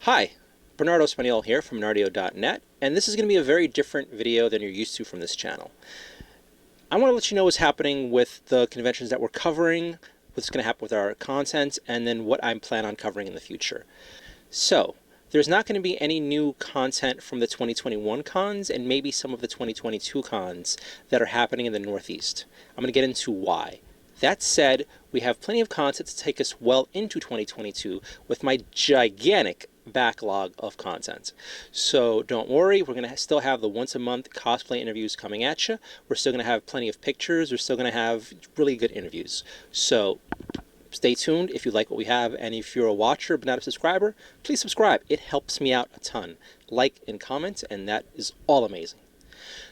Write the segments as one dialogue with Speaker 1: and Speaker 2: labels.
Speaker 1: Hi, Bernardo here from Nardio.net, and this is going to be a very different video than you're used to from this channel. I want to let you know what's happening with the conventions that we're covering, what's going to happen with our content, and then what I plan on covering in the future. So, there's not going to be any new content from the 2021 cons and maybe some of the 2022 cons that are happening in the Northeast. I'm going to get into why. That said, we have plenty of content to take us well into 2022 with my gigantic backlog of content. So don't worry, we're going to still have the once a month cosplay interviews coming at you. We're still going to have plenty of pictures. We're still going to have really good interviews. So stay tuned if you like what we have, and if you're a watcher but not a subscriber, please subscribe. It helps me out a ton. Like and comment, and that is all amazing.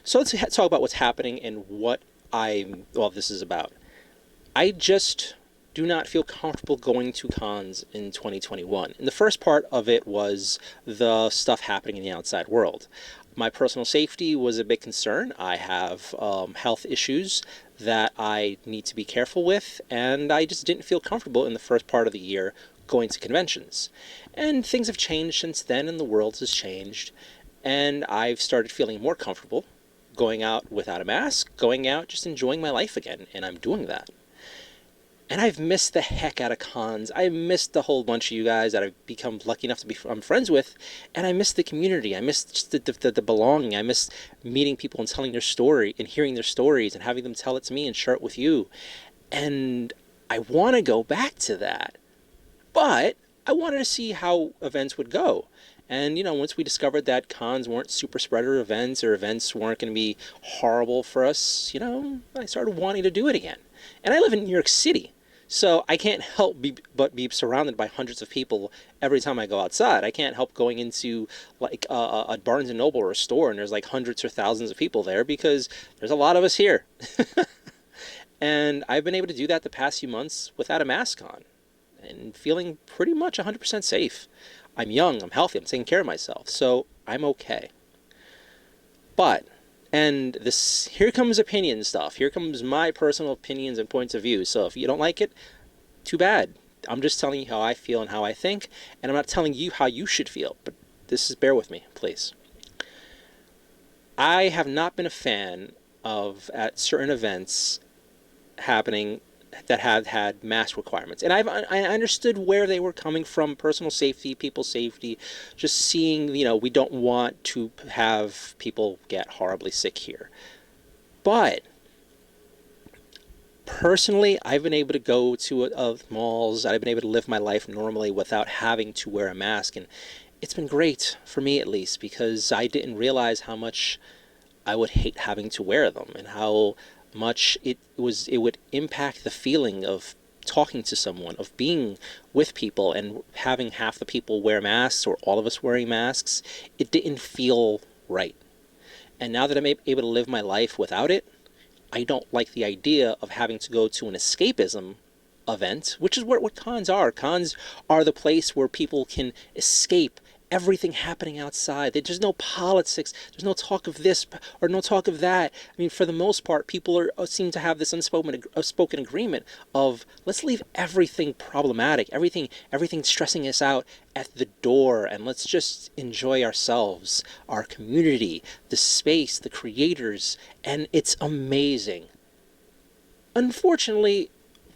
Speaker 1: So let's talk about what's happening and what this is about. I just do not feel comfortable going to cons in 2021. And the first part of it was the stuff happening in the outside world. My personal safety was a big concern. I have health issues that I need to be careful with, and I just didn't feel comfortable in the first part of the year going to conventions. And things have changed since then, and the world has changed, and I've started feeling more comfortable going out without a mask, going out just enjoying my life again, and I'm doing that. And I've missed the heck out of cons. I missed a whole bunch of you guys that I've become lucky enough to be friends with, and I miss the community. I miss just the belonging. I miss meeting people and telling their story and hearing their stories and having them tell it to me and share it with you. And I want to go back to that, but I wanted to see how events would go. And, once we discovered that cons weren't super spreader events or events weren't going to be horrible for us, I started wanting to do it again. And I live in New York City, so I can't help but be surrounded by hundreds of people every time I go outside. I can't help going into like a Barnes & Noble or a store and there's like hundreds or thousands of people there because there's a lot of us here. And I've been able to do that the past few months without a mask on and feeling pretty much 100% safe. I'm young, I'm healthy, I'm taking care of myself, so I'm okay. But here comes opinion stuff. Here comes my personal opinions and points of view. So if you don't like it, too bad. I'm just telling you how I feel and how I think, and I'm not telling you how you should feel. But bear with me, please. I have not been a fan of at certain events happening that have had mask requirements. And I understood where they were coming from, personal safety, people's safety, just seeing, we don't want to have people get horribly sick here. But personally, I've been able to go to malls, I've been able to live my life normally without having to wear a mask, and it's been great, for me at least, because I didn't realize how much I would hate having to wear them, and how much it would impact the feeling of talking to someone, of being with people, and having half the people wear masks or all of us wearing masks. It didn't feel right. And now that I'm able to live my life without it, I don't like the idea of having to go to an escapism event, which is what cons are. Cons are the place where people can escape everything happening outside. There's no politics. There's no talk of this or no talk of that. I mean, for the most part, people seem to have this unspoken agreement of let's leave everything problematic, everything stressing us out at the door, and let's just enjoy ourselves, our community, the space, the creators, and it's amazing. Unfortunately,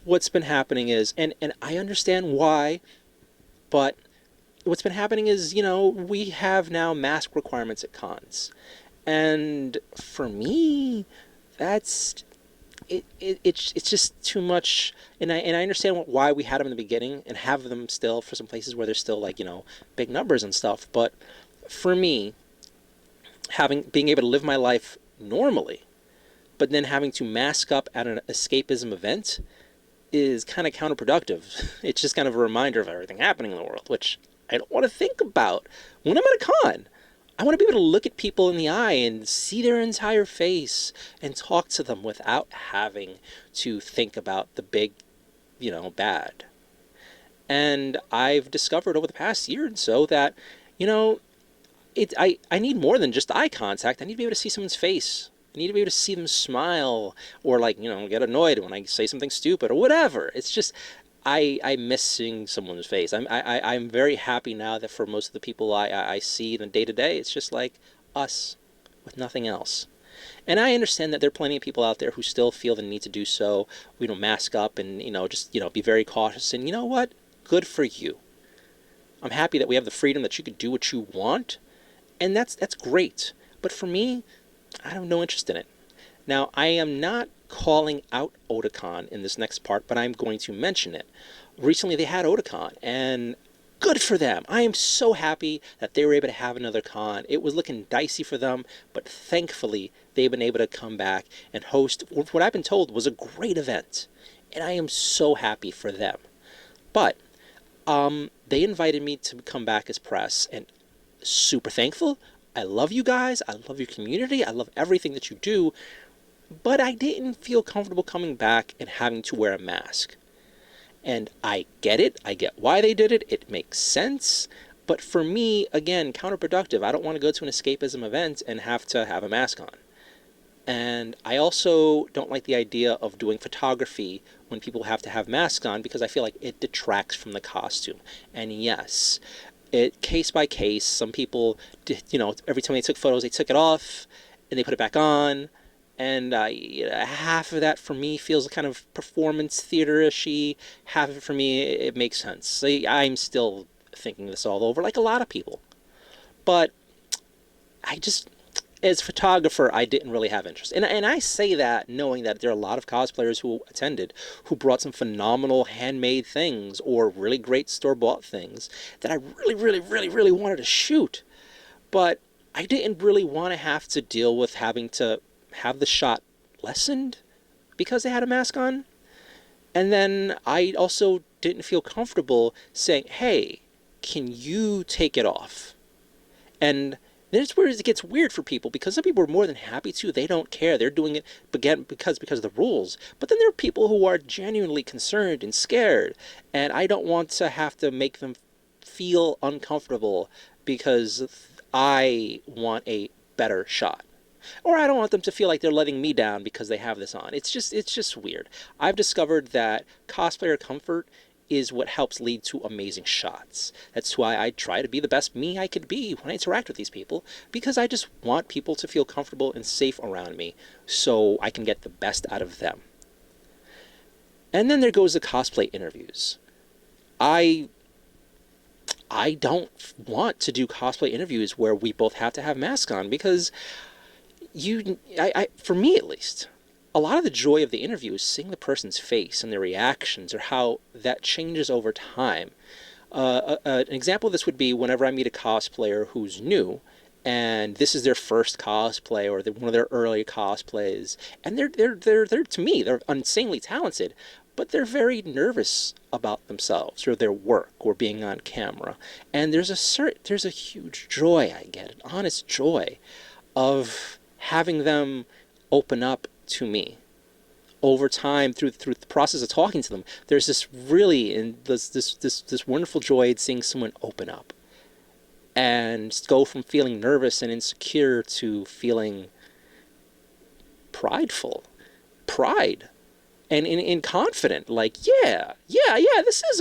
Speaker 1: what's been happening is, and I understand why, but what's been happening is, we have now mask requirements at cons. And for me, it's just too much. And I understand why we had them in the beginning and have them still for some places where there's still big numbers and stuff. But for me, being able to live my life normally, but then having to mask up at an escapism event is kind of counterproductive. It's just kind of a reminder of everything happening in the world, which I don't want to think about when I'm at a con. I want to be able to look at people in the eye and see their entire face and talk to them without having to think about the big, bad. And I've discovered over the past year and so that, I need more than just eye contact. I need to be able to see someone's face. I need to be able to see them smile or get annoyed when I say something stupid or whatever. It's just, I miss seeing someone's face. I'm very happy now that for most of the people I see in the day to day, it's just like us with nothing else. And I understand that there are plenty of people out there who still feel the need to do so, mask up and, just, be very cautious. And you know what? Good for you. I'm happy that we have the freedom that you can do what you want, and that's great. But for me, I have no interest in it. Now, I am not calling out Otakon in this next part, but I'm going to mention it. Recently, they had Otakon, and good for them. I am so happy that they were able to have another con. It was looking dicey for them, but thankfully, they've been able to come back and host what I've been told was a great event. And I am so happy for them. But they invited me to come back as press, and super thankful. I love you guys. I love your community. I love everything that you do. But I didn't feel comfortable coming back and having to wear a mask. And I get it. I get why they did it. It makes sense. But for me, again, counterproductive. I don't want to go to an escapism event and have to have a mask on. And I also don't like the idea of doing photography when people have to have masks on because I feel like it detracts from the costume. And yes, case by case, some people, every time they took photos, they took it off and they put it back on. And half of that for me feels kind of performance theater-ishy. Half of it for me, it makes sense. So I'm still thinking this all over, like a lot of people. But as a photographer, I didn't really have interest. And I say that knowing that there are a lot of cosplayers who attended who brought some phenomenal handmade things or really great store-bought things that I really, really, really, really wanted to shoot. But I didn't really want to have to deal with having to have the shot lessened because they had a mask on. And then I also didn't feel comfortable saying, hey, can you take it off? And that's where it gets weird for people because some people are more than happy to. They don't care. They're doing it because of the rules. But then there are people who are genuinely concerned and scared. And I don't want to have to make them feel uncomfortable because I want a better shot. Or I don't want them to feel like they're letting me down because they have this on. It's just weird. I've discovered that cosplayer comfort is what helps lead to amazing shots. That's why I try to be the best me I could be when I interact with these people, because I just want people to feel comfortable and safe around me so I can get the best out of them. And then there goes the cosplay interviews. I don't want to do cosplay interviews where we both have to have masks on because for me at least, a lot of the joy of the interview is seeing the person's face and their reactions or how that changes over time. An example of this would be whenever I meet a cosplayer who's new and this is their first cosplay or one of their early cosplays, and they're to me they're insanely talented, but they're very nervous about themselves or their work or being on camera. And there's a huge joy I get, an honest joy of having them open up to me over time through the process of talking to them. There's this wonderful joy in seeing someone open up and go from feeling nervous and insecure to feeling pride and confident, like yeah, this is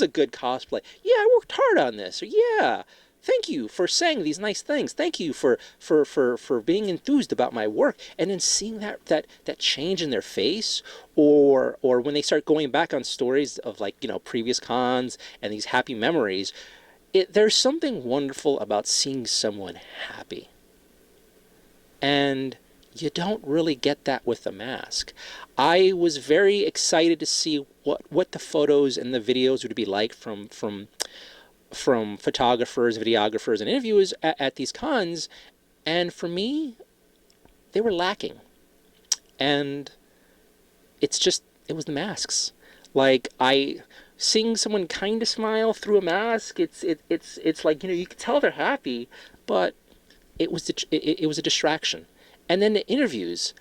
Speaker 1: a good cosplay. Yeah, I worked hard on this. Or yeah, thank you for saying these nice things. Thank you for being enthused about my work. And then seeing that change in their face, or when they start going back on stories of previous cons and these happy memories, there's something wonderful about seeing someone happy. And you don't really get that with a mask. I was very excited to see what the photos and the videos would be like from photographers, videographers, and interviewers at these cons, and for me, they were lacking. And it was the masks. Like seeing someone kind of smile through a mask, it's like you can tell they're happy, but it was a distraction. And then the interviews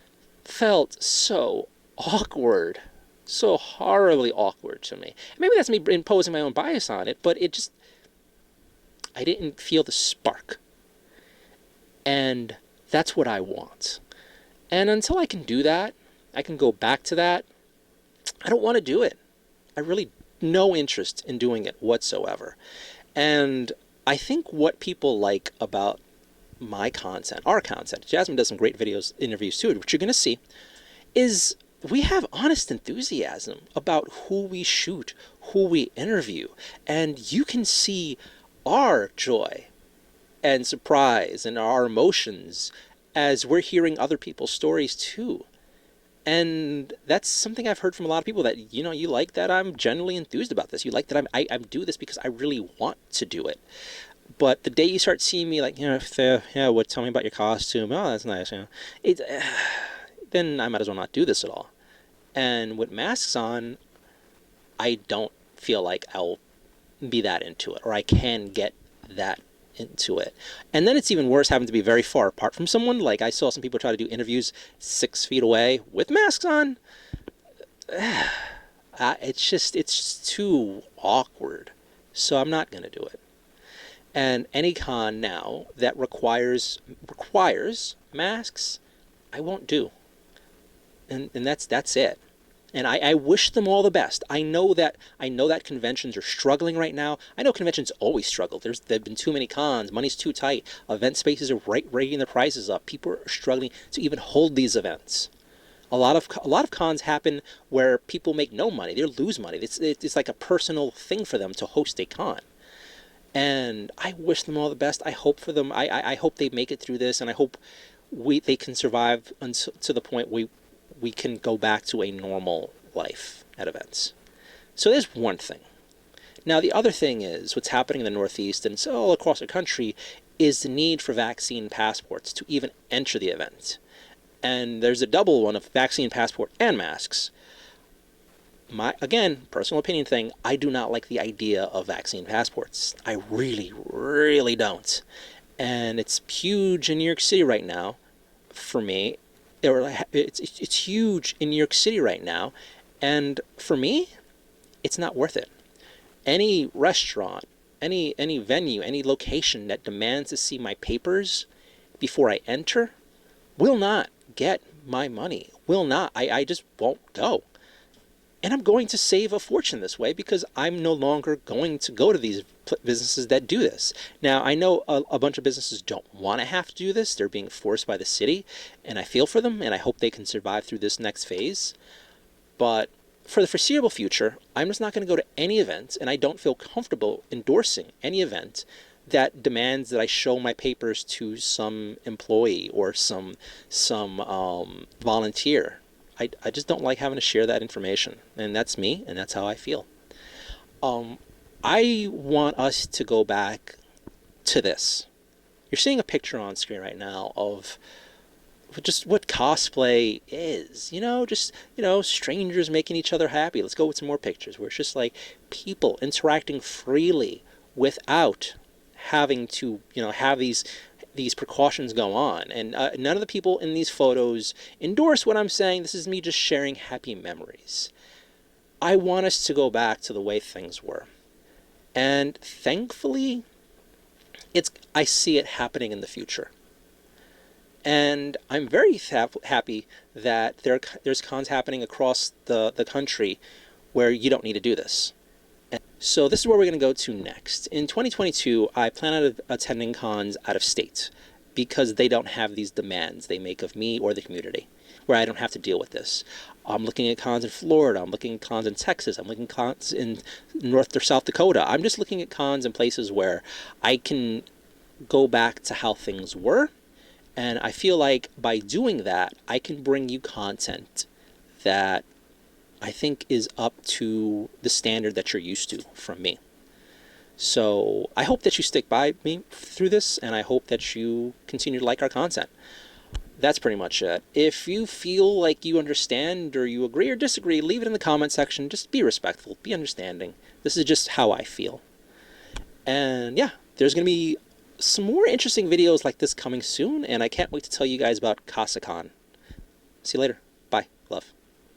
Speaker 1: felt so awkward, so horribly awkward to me. Maybe that's me imposing my own bias on it, but I didn't feel the spark. And that's what I want. And until I can do that, I can go back to that, I don't want to do it. I really no interest in doing it whatsoever. And I think what people like about my content, our content, Jasmine does some great videos, interviews too, which you're going to see, is we have honest enthusiasm about who we shoot, who we interview, and you can see our joy and surprise and our emotions as we're hearing other people's stories too. And that's something I've heard from a lot of people, that, you know, you like that I'm genuinely enthused about this. You like that I do this because I really want to do it. But the day you start seeing me like, you know, what, tell me about your costume. Oh, that's nice. You know, then I might as well not do this at all. And with masks on, I don't feel like I'll be that into it, or I can get that into it. And then it's even worse having to be very far apart from someone. Like, I saw some people try to do interviews 6 feet away with masks on. It's just too awkward. So I'm not going to do it. And any con now that requires masks, I won't do. And that's it. And I wish them all the best. I know that conventions are struggling right now. I know conventions always struggle. There've been too many cons. Money's too tight. Event spaces are raising their prices up. People are struggling to even hold these events. A lot of cons happen where people make no money. They lose money. It's like a personal thing for them to host a con. And I wish them all the best. I hope for them. I hope they make it through this, and I hope they can survive to the point we can go back to a normal life at events. So there's one thing. Now, the other thing is what's happening in the Northeast and so all across the country is the need for vaccine passports to even enter the event. And there's a double one of vaccine passport and masks. My, again, personal opinion thing, I do not like the idea of vaccine passports. I really, really don't. And it's huge in New York City right now for me. It's huge in New York City right now, and for me, it's not worth it. Any restaurant, any venue, any location that demands to see my papers before I enter will not get my money. Will not. I just won't go. And I'm going to save a fortune this way because I'm no longer going to go to these businesses that do this. Now, I know a bunch of businesses don't want to have to do this. They're being forced by the city, and I feel for them, and I hope they can survive through this next phase. But for the foreseeable future, I'm just not going to go to any event, and I don't feel comfortable endorsing any event that demands that I show my papers to some employee or some volunteer. I just don't like having to share that information, and that's me, and that's how I feel. I want us to go back to this. You're seeing a picture on screen right now of just what cosplay is, strangers making each other happy. Let's go with some more pictures where it's just like people interacting freely without having to, have these precautions go on. And none of the people in these photos endorse what I'm saying. This is me just sharing happy memories. I want us to go back to the way things were. And thankfully, I see it happening in the future. And I'm very happy that there's cons happening across the country where you don't need to do this. So this is where we're going to go to next. In 2022, I plan on attending cons out of state because they don't have these demands they make of me or the community, where I don't have to deal with this. I'm looking at cons in Florida. I'm looking at cons in Texas. I'm looking at cons in North or South Dakota. I'm just looking at cons in places where I can go back to how things were. And I feel like by doing that, I can bring you content that I think is up to the standard that you're used to from me. So I hope that you stick by me through this, and I hope that you continue to like our content. That's pretty much it. If you feel like you understand or you agree or disagree, leave it in the comment section. Just be respectful, be understanding. This is just how I feel. And yeah, there's going to be some more interesting videos like this coming soon, and I can't wait to tell you guys about CasaCon. See you later. Bye. Love.